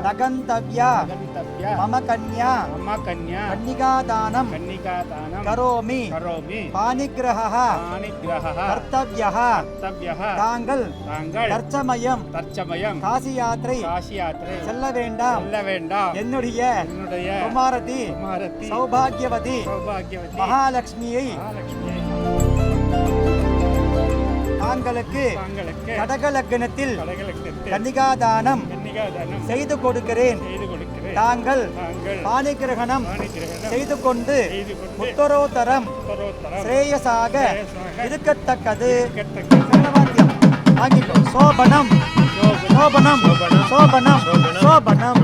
நகந்தவ்யா மம கன்யா கன்னிகாதானம் கரோமி பாணிகிரஹ கர்த்தவ்யஹ தாங்கள் தற்சமயம் காசி யாத்திரை செல்ல வேண்டாம் என்னுடைய குமாரதி சௌபாகியவதி மகாலட்சுமியை தாங்களுக்கு கடக லக்னத்தில் கன்னிகாதானம் செய்து கொடுக்கிறேன். தாங்கள் பாணிகிரகணம் செய்து கொண்டு உத்தரோத்தரம் ஸ்ரேயசாக இருக்கத்தக்கது. சோபனம் சோபனம் சோபனம் சோபனம்.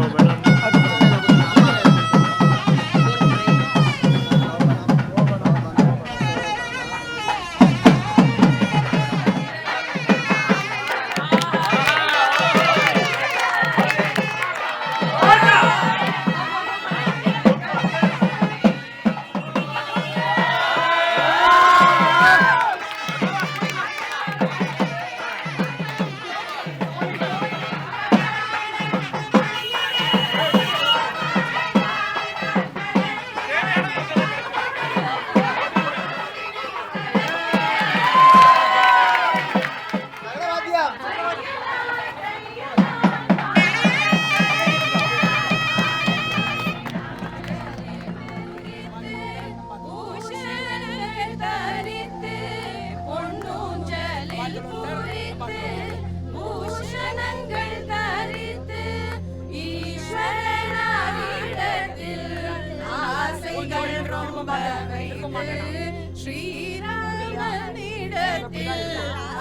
ஸ்ரீராமனிடத்தில்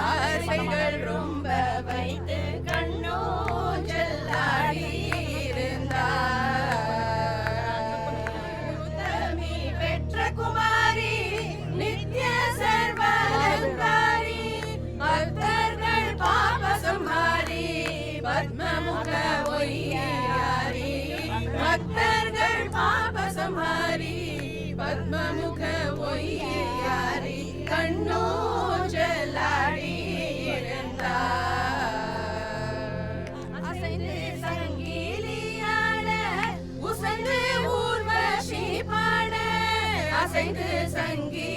ஆசைகள் ரொம்ப வைத்து கண்ணோ செல்லாடி இருந்தார். உத்தமி பெற்ற குமாரி நித்ய சர்வலங்காரி பக்தர்கள் பாபசம்ஹாரி பத்மமுக ஒய்யாரி பக்தர்கள் பாபசம்ஹாரி பத்மமுக ஒய்யாரி கண்ணோ ஜலாடி இருந்தார். அசைந்து சங்கீலியாட உசந்து ஊர்வசி பாட அசைந்து சங்கீ